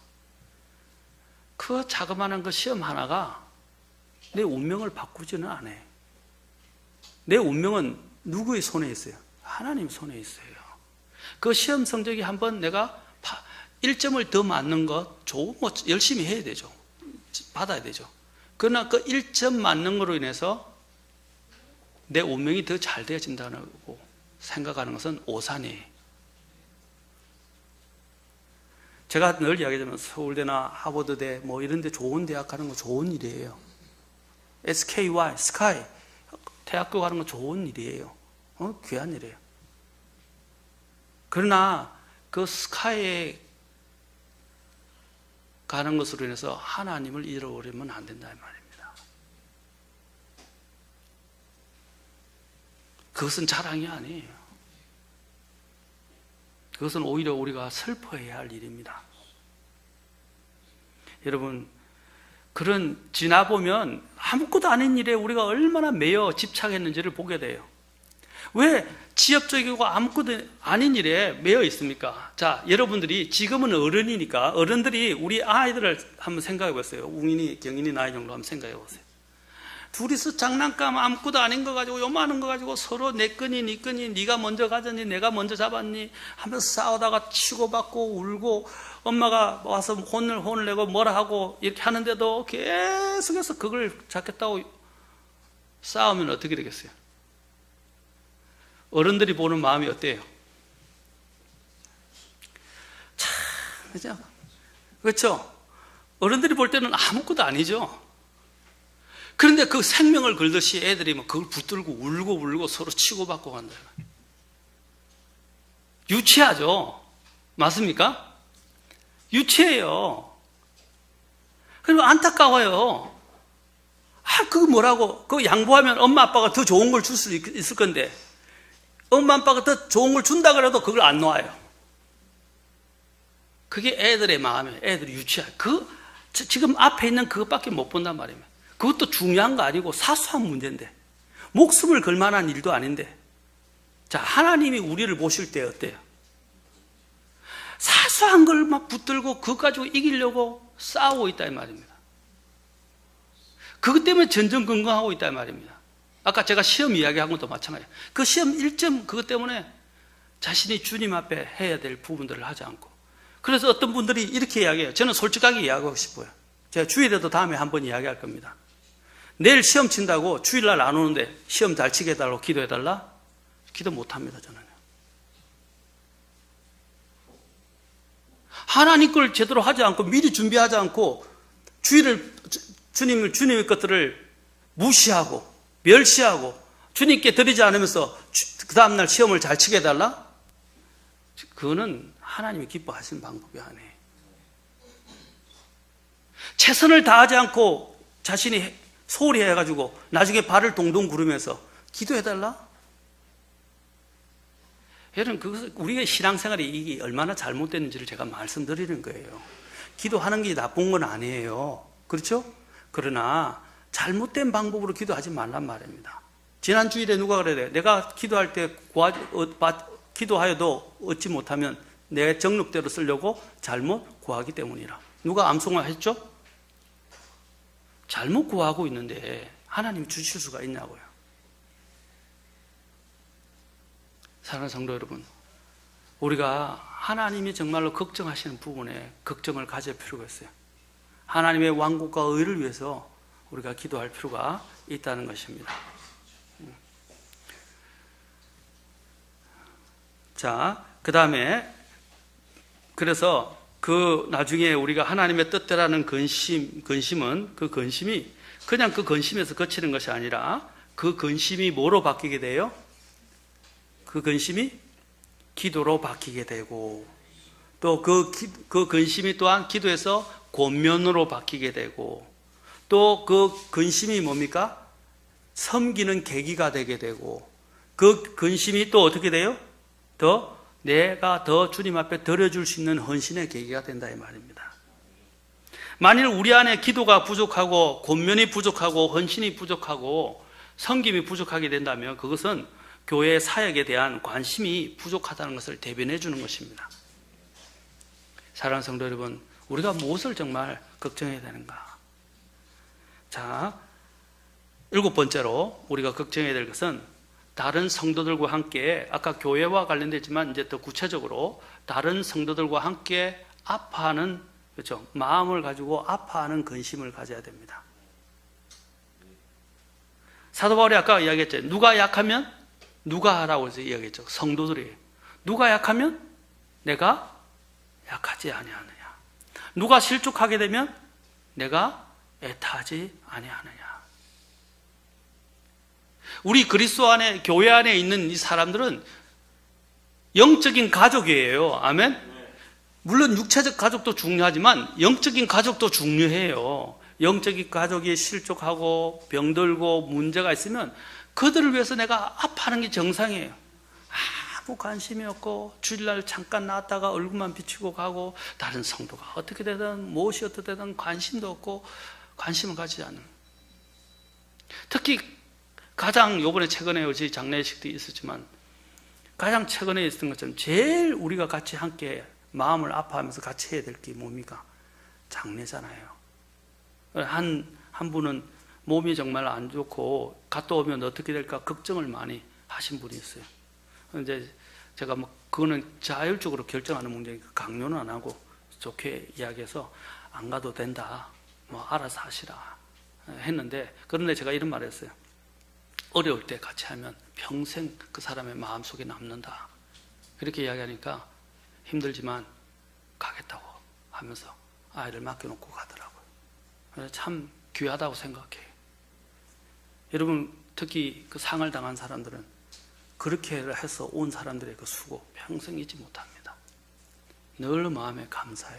그 자그마한 그 시험 하나가 내 운명을 바꾸지는 않아요. 내 운명은 누구의 손에 있어요? 하나님 손에 있어요. 그 시험 성적이 한번 내가 1점을 더 맞는 것, 열심히 해야 되죠. 받아야 되죠. 그러나 그 1점 맞는 거로 인해서 내 운명이 더 잘 되어진다고 생각하는 것은 오산이에요. 제가 늘 이야기하자면 서울대나 하버드대 뭐 이런 데 좋은 대학 가는 거 좋은 일이에요. SKY, 스카이 대학교 가는 거 좋은 일이에요. 귀한 일이에요. 그러나 그 스카이에 가는 것으로 인해서 하나님을 잃어버리면 안 된다 이 말입니다. 그것은 자랑이 아니에요. 그것은 오히려 우리가 슬퍼해야 할 일입니다. 여러분, 그런 지나보면 아무것도 아닌 일에 우리가 얼마나 매여 집착했는지를 보게 돼요. 왜 지엽적이고 아무것도 아닌 일에 매여 있습니까? 자, 여러분들이 지금은 어른이니까 어른들이 우리 아이들을 한번 생각해 보세요. 웅인이, 경인이 나이 정도 한번 생각해 보세요. 둘이서 장난감 아무것도 아닌 거 가지고 요만한 거 가지고 서로 내 끈이 네 끈이 네가 먼저 가졌니 내가 먼저 잡았니 하면서 싸우다가 치고받고 울고 엄마가 와서 혼을 내고 뭐라 하고 이렇게 하는데도 계속해서 그걸 잡겠다고 싸우면 어떻게 되겠어요? 어른들이 보는 마음이 어때요? 참, 그렇죠? 어른들이 볼 때는 아무것도 아니죠. 그런데 그 생명을 걸듯이 애들이 막 그걸 붙들고 울고 서로 치고받고 간다. 유치하죠? 맞습니까? 유치해요. 그리고 안타까워요. 그거 뭐라고? 그거 양보하면 엄마 아빠가 더 좋은 걸 줄 수 있을 건데 엄마 아빠가 더 좋은 걸 준다 그래도 그걸 안 놓아요. 그게 애들의 마음이에요. 애들이 유치해요. 지금 앞에 있는 그것밖에 못 본단 말입니다. 그것도 중요한 거 아니고 사소한 문제인데 목숨을 걸 만한 일도 아닌데 자, 하나님이 우리를 보실 때 어때요? 사소한 걸 막 붙들고 그것 가지고 이기려고 싸우고 있다 이 말입니다. 그것 때문에 전전긍긍하고 있다 이 말입니다. 아까 제가 시험 이야기한 것도 마찬가지예요. 그 시험 1점 그것 때문에 자신이 주님 앞에 해야 될 부분들을 하지 않고 그래서 어떤 분들이 이렇게 이야기해요. 저는 솔직하게 이야기하고 싶어요. 제가 주일에도 다음에 한번 이야기할 겁니다. 내일 시험 친다고 주일날 안 오는데 시험 잘 치게 해달라고 기도해달라? 기도 못합니다 저는. 하나님 걸 제대로 하지 않고 미리 준비하지 않고 주님의 것들을 무시하고 멸시하고 주님께 드리지 않으면서 그 다음날 시험을 잘 치게 해달라? 그거는 하나님이 기뻐하시는 방법이 아니에요. 최선을 다하지 않고 자신이 소홀히 해가지고 나중에 발을 동동 구르면서 기도해달라? 여러분, 우리의 신앙생활이 이게 얼마나 잘못됐는지를 제가 말씀드리는 거예요. 기도하는 게 나쁜 건 아니에요. 그렇죠? 그러나 잘못된 방법으로 기도하지 말란 말입니다. 지난 주일에 누가 그래요? 내가 기도할 때 기도하여도 얻지 못하면 내 정력대로 쓰려고 잘못 구하기 때문이라. 누가 암송을 했죠? 잘못 구하고 있는데 하나님 주실 수가 있냐고요. 사랑하는 성도 여러분, 우리가 하나님이 정말로 걱정하시는 부분에 걱정을 가질 필요가 있어요. 하나님의 왕국과 의를 위해서 우리가 기도할 필요가 있다는 것입니다. 자, 그 다음에 그래서 그 나중에 우리가 하나님의 뜻대로라는 근심은 그 근심이 그냥 그 근심에서 그치는 것이 아니라 그 근심이 뭐로 바뀌게 돼요? 그 근심이 기도로 바뀌게 되고 또 그 근심이 또한 기도에서 권면으로 바뀌게 되고 또 그 근심이 뭡니까? 섬기는 계기가 되게 되고 그 근심이 또 어떻게 돼요? 내가 더 주님 앞에 드려줄 수 있는 헌신의 계기가 된다 이 말입니다. 만일 우리 안에 기도가 부족하고 권면이 부족하고 헌신이 부족하고 섬김이 부족하게 된다면 그것은 교회 사역에 대한 관심이 부족하다는 것을 대변해 주는 것입니다. 사랑하는 성도 여러분, 우리가 무엇을 정말 걱정해야 되는가? 자, 7번째로 우리가 걱정해야 될 것은 다른 성도들과 함께 아까 교회와 관련되지만 이제 더 구체적으로 다른 성도들과 함께 아파하는 그렇죠? 마음을 가지고 아파하는 근심을 가져야 됩니다. 사도 바울이 아까 이야기했죠. 누가 약하면 누가 하라고 해서 이야기했죠. 성도들이 누가 약하면 내가 약하지 아니하느냐. 누가 실족하게 되면 내가 애타하지 아니하느냐. 우리 그리스도 안에 교회 안에 있는 이 사람들은 영적인 가족이에요. 아멘. 물론 육체적 가족도 중요하지만 영적인 가족도 중요해요. 영적인 가족이 실족하고 병들고 문제가 있으면 그들을 위해서 내가 아파하는 게 정상이에요. 아무 관심이 없고 주일날 잠깐 나왔다가 얼굴만 비추고 가고 다른 성도가 어떻게 되든 무엇이 어떻게 되든 관심도 없고 관심을 가지지 않는. 특히 가장 요번에 최근에 어제 장례식도 있었지만 가장 최근에 있었던 것처럼 제일 우리가 같이 함께 마음을 아파하면서 같이 해야 될 게 뭡니까? 장례잖아요. 한 분은 몸이 정말 안 좋고 갔다 오면 어떻게 될까 걱정을 많이 하신 분이 있어요. 이제 제가 그거는 자율적으로 결정하는 문제니까 강요는 안 하고 좋게 이야기해서 안 가도 된다. 알아서 하시라 했는데 그런데 제가 이런 말을 했어요. 어려울 때 같이 하면 평생 그 사람의 마음속에 남는다. 이렇게 이야기하니까 힘들지만 가겠다고 하면서 아이를 맡겨놓고 가더라고요. 그래서 참 귀하다고 생각해요. 여러분 특히 그 상을 당한 사람들은 그렇게 해서 온 사람들의 그 수고 평생 잊지 못합니다. 늘 마음에 감사해.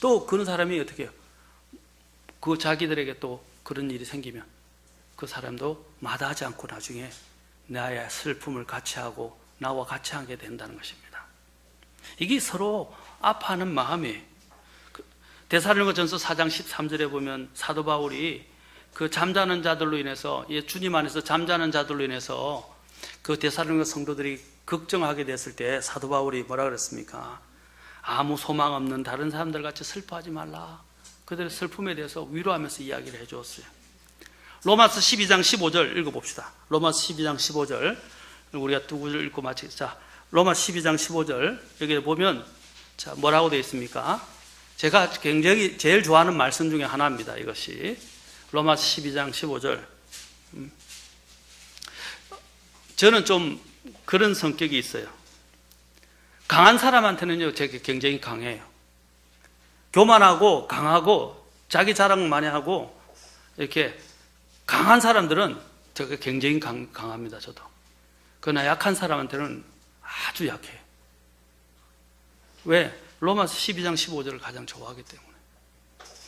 또 그런 사람이 어떻게 해요? 그 자기들에게 또 그런 일이 생기면 그 사람도 마다하지 않고 나중에 나의 슬픔을 같이 하고 나와 같이 하게 된다는 것입니다. 이게 서로 아파하는 마음이에요. 데살로니가전서 4장 13절에 보면 사도 바울이 그 잠자는 자들로 인해서 주님 안에서 잠자는 자들로 인해서 그 데살로니가 성도들이 걱정하게 됐을 때 사도 바울이 뭐라 그랬습니까? 아무 소망 없는 다른 사람들 같이 슬퍼하지 말라. 그들의 슬픔에 대해서 위로하면서 이야기를 해주었어요. 로마서 12장 15절 읽어봅시다. 로마서 12장 15절 우리가 두 구절 읽고 마치겠습니다. 자, 로마서 12장 15절 여기 보면 자 뭐라고 되어 있습니까? 제가 굉장히 제일 좋아하는 말씀 중에 하나입니다. 이것이 로마서 12장 15절. 저는 좀 그런 성격이 있어요. 강한 사람한테는요, 제게 굉장히 강해요. 교만하고 강하고 자기 자랑 많이 하고 이렇게 강한 사람들은 제가 굉장히 강합니다. 저도. 그러나 약한 사람한테는 아주 약해요. 왜? 로마서 12장 15절을 가장 좋아하기 때문에.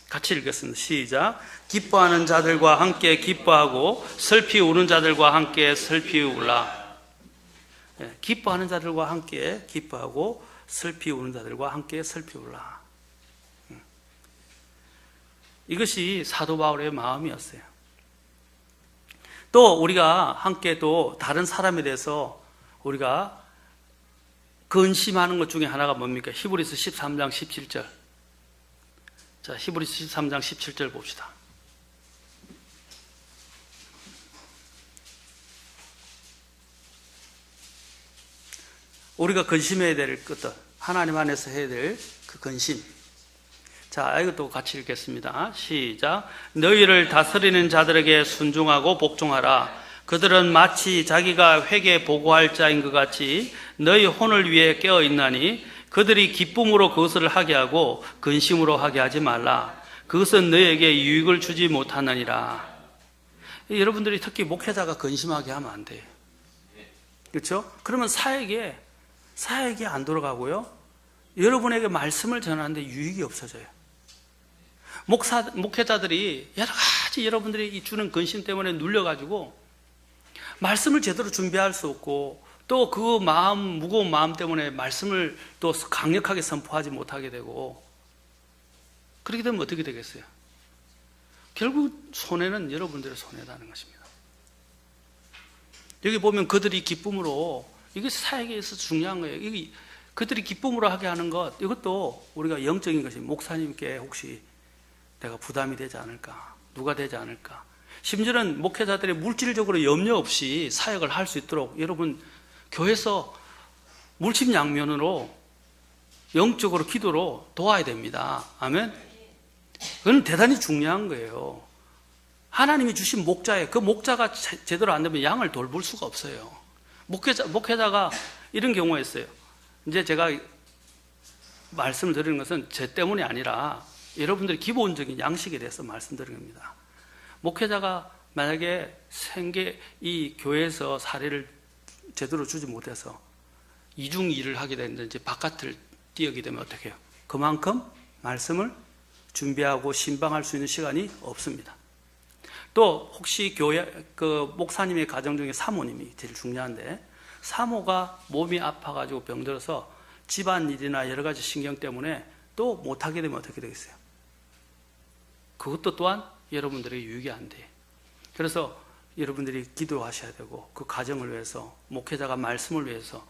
같이 읽겠습니다. 시작. 기뻐하는 자들과 함께 기뻐하고 슬피 우는 자들과 함께 슬피 울라. 기뻐하는 자들과 함께 기뻐하고 슬피 우는 자들과 함께 슬피 울라. 이것이 사도 바울의 마음이었어요. 또 우리가 함께 또 다른 사람에 대해서 우리가 근심하는 것 중에 하나가 뭡니까? 히브리서 13장 17절. 자, 히브리서 13장 17절 봅시다. 우리가 근심해야 될 것들, 하나님 안에서 해야 될 그 근심. 자, 이것도 같이 읽겠습니다. 시작. 너희를 다스리는 자들에게 순종하고 복종하라. 그들은 마치 자기가 회개에 보고할 자인 것 같이 너희 혼을 위해 깨어 있나니 그들이 기쁨으로 그것을 하게 하고 근심으로 하게 하지 말라. 그것은 너희에게 유익을 주지 못하느니라. 여러분들이 특히 목회자가 근심하게 하면 안 돼요. 그렇죠? 그러면 사역에 안 돌아가고요. 여러분에게 말씀을 전하는데 유익이 없어져요. 목회자들이 여러 가지 여러분들이 주는 근심 때문에 눌려가지고 말씀을 제대로 준비할 수 없고 또 그 무거운 마음 때문에 말씀을 또 강력하게 선포하지 못하게 되고 그렇게 되면 어떻게 되겠어요? 결국 손해는 여러분들의 손해라는 것입니다. 여기 보면 그들이 기쁨으로, 이게 사역에 있어서 중요한 거예요. 이게 그들이 기쁨으로 하게 하는 것, 이것도 우리가 영적인 것이 목사님께 혹시 내가 부담이 되지 않을까? 누가 되지 않을까? 심지어는 목회자들이 물질적으로 염려 없이 사역을 할 수 있도록 여러분 교회에서 물심양면으로 영적으로 기도로 도와야 됩니다. 아멘? 그건 대단히 중요한 거예요. 하나님이 주신 목자에 그 목자가 제대로 안 되면 양을 돌볼 수가 없어요. 목회자가 이런 경우가 있어요. 이제 제가 말씀을 드리는 것은 제 때문이 아니라 여러분들의 기본적인 양식에 대해서 말씀드리는 겁니다. 목회자가 만약에 이 교회에서 사례를 제대로 주지 못해서 이중 일을 하게 되는데 이제 바깥을 뛰어게 되면 어떻게 해요? 그만큼 말씀을 준비하고 신방할 수 있는 시간이 없습니다. 또 혹시 목사님의 가정 중에 사모님이 제일 중요한데 사모가 몸이 아파가지고 병들어서 집안일이나 여러 가지 신경 때문에 또 못하게 되면 어떻게 되겠어요? 그것도 또한 여러분들에게 유익이 안 돼요. 그래서 여러분들이 기도하셔야 되고 그 가정을 위해서 목회자가 말씀을 위해서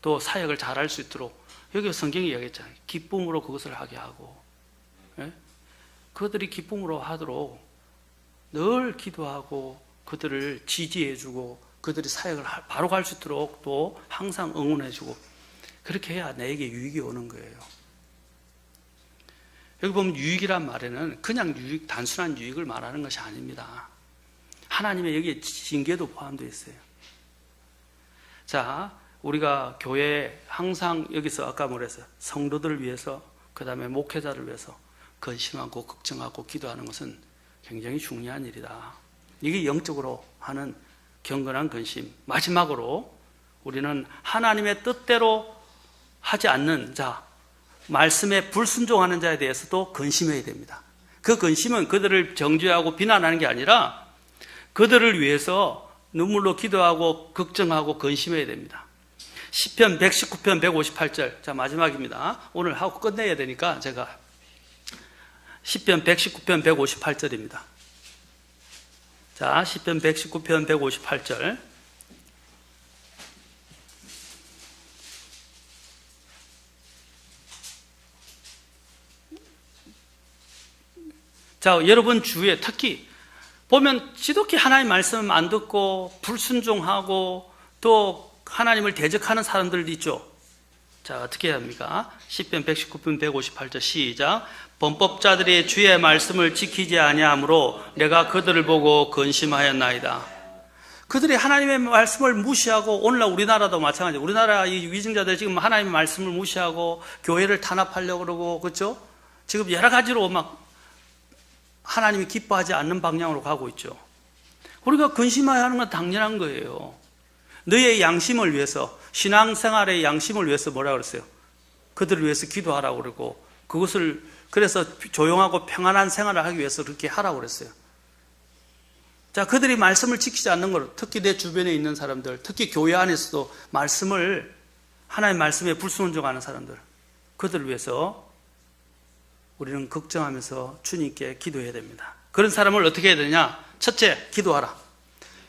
또 사역을 잘할 수 있도록 여기 성경이 이야기했잖아요. 기쁨으로 그것을 하게 하고 그들이 기쁨으로 하도록 늘 기도하고 그들을 지지해주고 그들이 사역을 바로 갈 수 있도록 또 항상 응원해주고 그렇게 해야 내게 유익이 오는 거예요. 여기 보면 유익이란 말에는 그냥 단순한 유익을 말하는 것이 아닙니다. 하나님의 여기에 징계도 포함되어 있어요. 자, 우리가 교회에 항상 여기서 아까 뭐랬어요? 성도들을 위해서 그 다음에 목회자를 위해서 근심하고 걱정하고 기도하는 것은 굉장히 중요한 일이다. 이게 영적으로 하는 경건한 근심. 마지막으로 우리는 하나님의 뜻대로 하지 않는 자, 말씀에 불순종하는 자에 대해서도 근심해야 됩니다. 그 근심은 그들을 정죄하고 비난하는 게 아니라 그들을 위해서 눈물로 기도하고 걱정하고 근심해야 됩니다. 시편 119편 158절. 자, 마지막입니다. 오늘 하고 끝내야 되니까 제가 시편 119편 158절입니다. 자, 시편 119편 158절. 자, 여러분 주위에 특히 보면 지독히 하나님 말씀 안 듣고 불순종하고 또 하나님을 대적하는 사람들도 있죠. 자, 어떻게 해야 합니까? 시편 119편 158절 시작. 범법자들이 주의 말씀을 지키지 아니하므로 내가 그들을 보고 근심하였나이다. 그들이 하나님의 말씀을 무시하고 오늘날 우리나라도 마찬가지예요. 우리나라 이 위증자들이 지금 하나님의 말씀을 무시하고 교회를 탄압하려고 그러고 그렇죠? 지금 여러 가지로 막 하나님이 기뻐하지 않는 방향으로 가고 있죠. 우리가 근심해야 하는 건 당연한 거예요. 너의 양심을 위해서, 신앙생활의 양심을 위해서 뭐라 그랬어요? 그들을 위해서 기도하라고 그러고, 그것을 그래서 조용하고 평안한 생활을 하기 위해서 그렇게 하라고 그랬어요. 자, 그들이 말씀을 지키지 않는 것, 특히 내 주변에 있는 사람들, 특히 교회 안에서도 하나님의 말씀에 불순종하는 사람들, 그들을 위해서 우리는 걱정하면서 주님께 기도해야 됩니다. 그런 사람을 어떻게 해야 되냐? 첫째, 기도하라.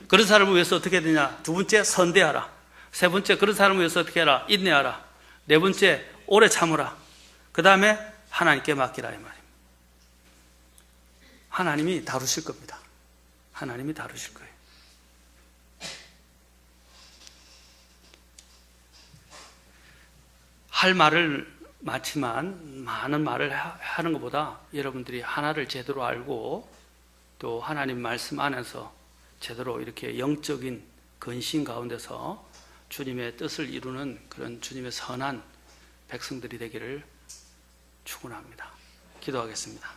그런 사람을 위해서 어떻게 해야 되냐? 두 번째, 선대하라. 세 번째, 그런 사람을 위해서 어떻게 해라? 인내하라. 네 번째, 오래 참으라. 그 다음에 하나님께 맡기라 이 말입니다. 하나님이 다루실 겁니다. 하나님이 다루실 거예요. 할 말을 많지만 많은 말을 하는 것보다 여러분들이 하나를 제대로 알고 또 하나님 말씀 안에서 제대로 이렇게 영적인 근신 가운데서 주님의 뜻을 이루는 그런 주님의 선한 백성들이 되기를 축원합니다. 기도하겠습니다.